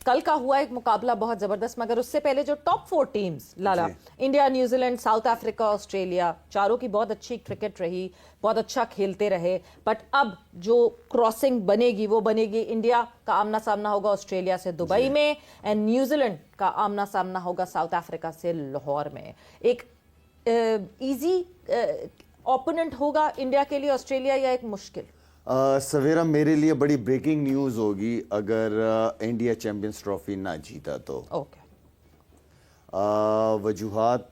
कल का हुआ एक मुकाबला बहुत जबरदस्त, मगर उससे पहले जो टॉप 4 टीम्स लाला, India, New Zealand, South Africa, Australia, चारों की बहुत अच्छी क्रिकेट रही, बहुत अच्छा खेलते रहे। बट अब जो क्रॉसिंग बनेगी वो बनेगी, इंडिया का आमना सामना होगा ऑस्ट्रेलिया से दुबई में, एंड न्यूजीलैंड का आमना सामना होगा साउथ अफ्रीका से लाहौर में। एक इजी ओपोनेंट होगा इंडिया के लिए ऑस्ट्रेलिया, या एक मुश्किल? सवेरा, मेरे लिए बड़ी ब्रेकिंग न्यूज होगी अगर इंडिया चैंपियंस ट्रॉफी ना जीता तो। ओके। वजूहात,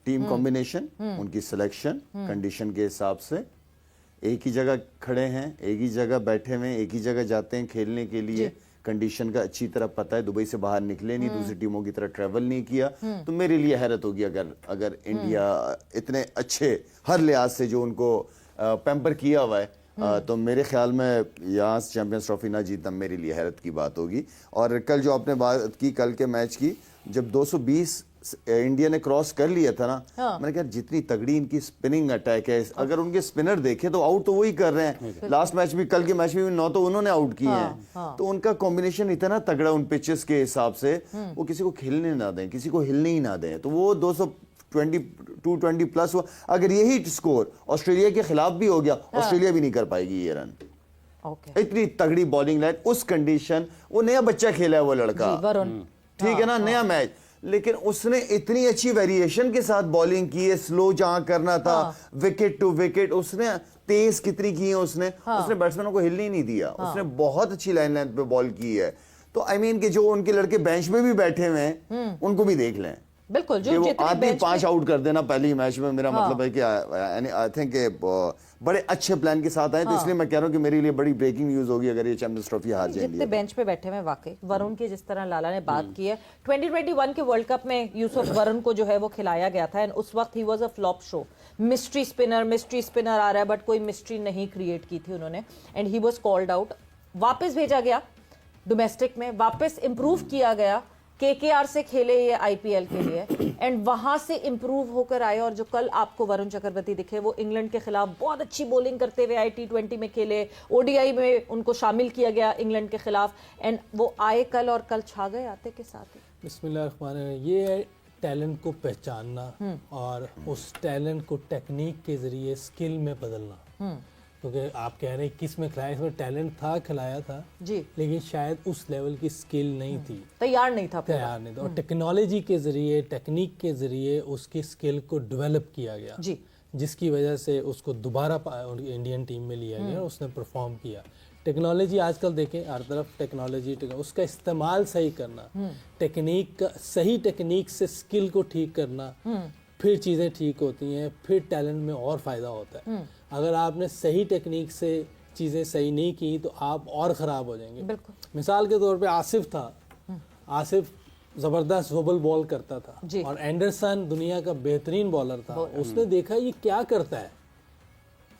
टीम कॉम्बिनेशन, उनकी सिलेक्शन कंडीशन के हिसाब से, एक ही जगह खड़े हैं, एक ही जगह बैठे हुए, एक ही जगह जाते हैं खेलने के लिए, कंडीशन का अच्छी तरह पता है, दुबई से बाहर निकले नहीं, दूसरी टीमों की तरह ट्रैवल नहीं किया, तो मेरे लिए हैरत होगी अगर इंडिया इतने अच्छे हर लिहाज से जो उनको पैम्पर किया हुआ है, तो मेरे ख्याल में यहाँ चैंपियंस ट्रॉफी ना जीतना मेरे लिए हैरत की बात होगी। और कल जो आपने बात की कल के मैच की, जब 220 इंडिया ने क्रॉस कर लिया था ना, मैंने कहा जितनी तगड़ी इनकी स्पिनिंग अटैक है, अगर उनके स्पिनर देखे तो आउट तो वही कर रहे हैं। लास्ट मैच भी, कल के मैच में भी 9 तो उन्होंने आउट किए हैं। तो उनका कॉम्बिनेशन इतना तगड़ा उन पिचेस के हिसाब से, वो किसी को खेलने ना दें, किसी को हिलने ही ना दें। तो वो 220 प्लस, अगर यही स्कोर ऑस्ट्रेलिया के खिलाफ भी हो गया, ऑस्ट्रेलिया भी नहीं कर पाएगी ये रन। इतनी तगड़ी बॉलिंग लाइन, उस कंडीशन, वो नया बच्चा खेला है वो लड़का, ठीक है ना, नया मैच, लेकिन उसने इतनी अच्छी वेरिएशन के साथ बॉलिंग की है, स्लो जहां करना था, विकेट टू विकेट, उसने तेज कितनी की है, उसने बैट्समैनों को हिलने ही नहीं दिया, उसने बहुत अच्छी लाइन लेंथ पे बॉल की है। तो आई मीन कि जो उनके लड़के बेंच में भी बैठे हुए हैं, उनको भी देख लें। बिल्कुल, जो वो आधी 5 आउट कर देना पहली मैच में, मेरा मतलब है कि आई थिंक बड़े अच्छे प्लान के साथ आए, तो इसलिए मैं कह रहा हूं कि मेरे लिए बड़ी ब्रेकिंग न्यूज होगी अगर ये चैंपियंस ट्रॉफी हार जाएंगे। जितने बेंच पे बैठे हुए, वाकई वरुण की जिस तरह लाला ने बात की है, 2021 के वर्ल्ड कप में यूसुफ वरुण को जो है वो खिलाया गया था, एंड उस वक्त ही was a flop show. Mystery spinner आ रहा है, बट कोई मिस्ट्री नहीं क्रिएट की थी उन्होंने, and he was called out. वापस भेजा गया डोमेस्टिक में, वापस इंप्रूव किया गया, केकेआर से खेले ये आईपीएल के लिए, एंड वहां से इंप्रूव होकर आए। और जो कल आपको वरुण चक्रवर्ती दिखे, वो इंग्लैंड के खिलाफ बहुत अच्छी बॉलिंग करते हुए आए, T20 में खेले, ओडीआई में उनको शामिल किया गया इंग्लैंड के खिलाफ, एंड वो आए कल और कल छा गए आते के साथ ही। बिस्मिल्लाह, ये टैलेंट को पहचानना और उस टैलेंट को टेक्निक के जरिए स्किल में बदलना, क्योंकि आप कह रहे हैं किस में खिलाया, इसमें टैलेंट था, खिलाया था जी, लेकिन शायद उस लेवल की स्किल नहीं थी, तैयार नहीं था। और टेक्नोलॉजी के जरिए, टेक्निक के जरिए उसकी स्किल को डेवलप किया गया जी, जिसकी वजह से उसको दोबारा इंडियन टीम में लिया गया और उसने परफॉर्म किया। टेक्नोलॉजी आजकल देखें हर तरफ टेक्नोलॉजी, उसका इस्तेमाल सही करना, टेक्निक सही टेक्निक से स्किल को ठीक करना, फिर चीज़ें ठीक होती हैं, फिर टैलेंट में और फ़ायदा होता है। अगर आपने सही टेक्निक से चीज़ें सही नहीं की तो आप और ख़राब हो जाएंगे। मिसाल के तौर पे आसिफ था, आसिफ ज़बरदस्त वोबल बॉल करता था, और एंडरसन दुनिया का बेहतरीन बॉलर था। उसने देखा ये क्या करता है,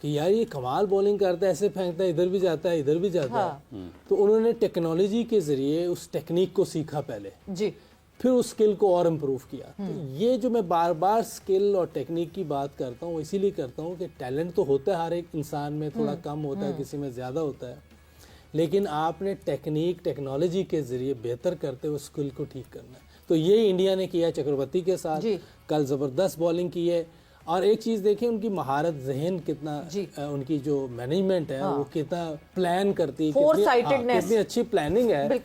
कि यार ये कमाल बॉलिंग करता है, ऐसे फेंकता है, इधर भी जाता है, इधर भी जाता है। तो उन्होंने टेक्नोलॉजी के ज़रिए उस टेक्निक को सीखा पहले जी, फिर उस स्किल को और इम्प्रूव किया। तो ये जो मैं बार बार स्किल और टेक्निक की बात करता हूँ, इसीलिए करता हूँ कि टैलेंट तो होता है हर एक इंसान में, थोड़ा कम होता है, किसी में ज़्यादा होता है, लेकिन आपने टेक्नोलॉजी के ज़रिए बेहतर करते हुए स्किल को ठीक करना है। तो ये इंडिया ने किया चक्रवर्ती के साथ, कल ज़बरदस्त बॉलिंग की है। और एक चीज़ देखें, उनकी महारत, जहन कितना, उनकी जो मैनेजमेंट है वो कितना प्लान करती है, कितनी अच्छी प्लानिंग है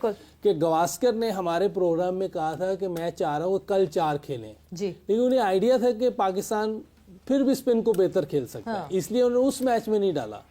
कि गवास्कर ने हमारे प्रोग्राम में कहा था कि मैं चाह रहा हूँ कल 4 खेलें जी, लेकिन उन्हें आइडिया था कि पाकिस्तान फिर भी स्पिन को बेहतर खेल सकता है, इसलिए उन्होंने उस मैच में नहीं डाला।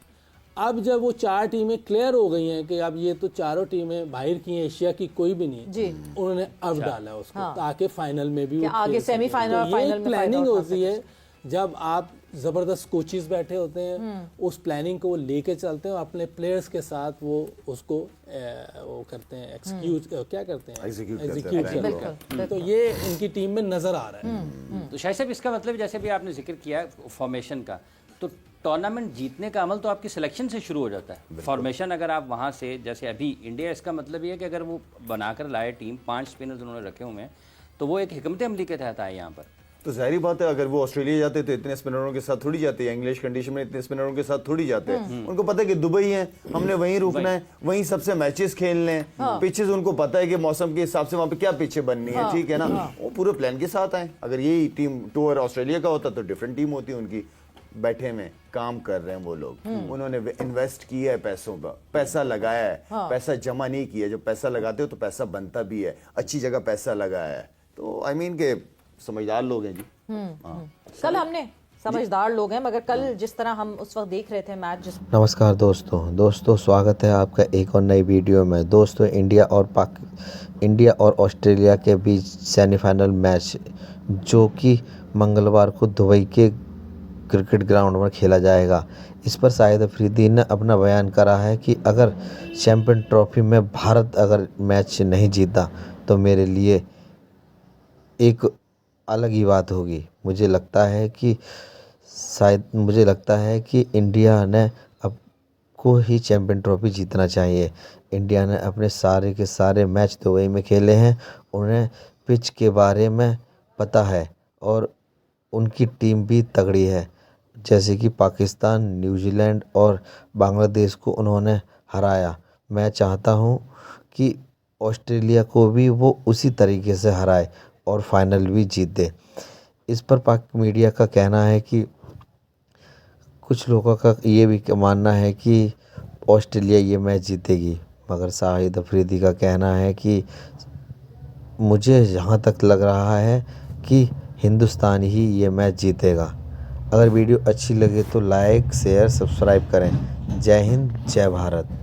अब जब वो 4 टीमें क्लियर हो गई हैं कि अब ये तो चारों टीमें बाहर की हैं, एशिया की कोई भी नहीं जी, उन्होंने अब डाला उसको, ताकि फाइनल में भी आगे सेमीफाइनल और फाइनल में प्लानिंग होती है। जब आप ज़बरदस्त कोचेस बैठे होते हैं, उस प्लानिंग को वो लेके चलते हैं और अपने प्लेयर्स के साथ वो उसको वो करते हैं, क्या करते हैं, एग्जीक्यूट करते हैं। तो ये इनकी टीम में नज़र आ रहा है। तो शायद साहब, इसका मतलब जैसे भी आपने जिक्र किया फॉर्मेशन का, तो टूर्नामेंट जीतने का अमल तो आपकी सिलेक्शन से शुरू हो जाता है। फॉर्मेशन अगर आप वहाँ से, जैसे अभी इंडिया, इसका मतलब ये है कि अगर वो बनाकर लाए टीम, 5 स्पिनर्स उन्होंने रखे हुए हैं, तो वो एक हिकमत अमली के तहत आए यहाँ पर, तो जाहिर बात है अगर वो ऑस्ट्रेलिया जाते तो इतने स्पिनरों के साथ थोड़ी जाते हैं, इंग्लिश कंडीशन में इतने स्पिनरों के साथ थोड़ी जाते हैं। उनको पता है कि दुबई है, हमने वहीं रुकना है, वहीं सबसे मैचेस खेलने हैं, पिचेस उनको पता है कि मौसम के हिसाब से वहां पे क्या पिचे बननी है, ठीक है ना। वो पूरे प्लान के साथ आए। अगर यही टीम टूर ऑस्ट्रेलिया का होता तो डिफरेंट टीम होती उनकी। बैठे में काम कर रहे हैं वो लोग, उन्होंने इन्वेस्ट किया है पैसों पर, पैसा लगाया है, पैसा जमा नहीं किया। जब पैसा लगाते हो तो पैसा बनता भी है, अच्छी जगह पैसा लगाया है। तो आई मीन के समझदार लोग हैं जी। कल हमने समझदार लोग हैं, मगर कल जिस तरह हम उस वक्त देख रहे थे मैच नमस्कार दोस्तों, स्वागत है आपका एक और नई वीडियो में। दोस्तों, इंडिया और ऑस्ट्रेलिया के बीच सेमीफाइनल मैच जो कि मंगलवार को दुबई के क्रिकेट ग्राउंड में खेला जाएगा, इस पर शाहिद अफरीदी ने अपना बयान करा है कि अगर चैंपियन ट्रॉफी में भारत अगर मैच नहीं जीता तो मेरे लिए एक अलग ही बात होगी। मुझे लगता है कि इंडिया ने अब को ही चैंपियन ट्रॉफी जीतना चाहिए। इंडिया ने अपने सारे के सारे मैच दुबई में खेले हैं, उन्हें पिच के बारे में पता है और उनकी टीम भी तगड़ी है। जैसे कि पाकिस्तान, न्यूजीलैंड और बांग्लादेश को उन्होंने हराया। मैं चाहता हूं कि ऑस्ट्रेलिया को भी वो उसी तरीके से हराए और फाइनल भी जीत दे। इस पर पाक मीडिया का कहना है कि कुछ लोगों का ये भी मानना है कि ऑस्ट्रेलिया ये मैच जीतेगी, मगर शाहिद अफरीदी का कहना है कि मुझे जहाँ तक लग रहा है कि हिंदुस्तान ही ये मैच जीतेगा। अगर वीडियो अच्छी लगे तो लाइक, शेयर, सब्सक्राइब करें। जय हिंद, जय भारत।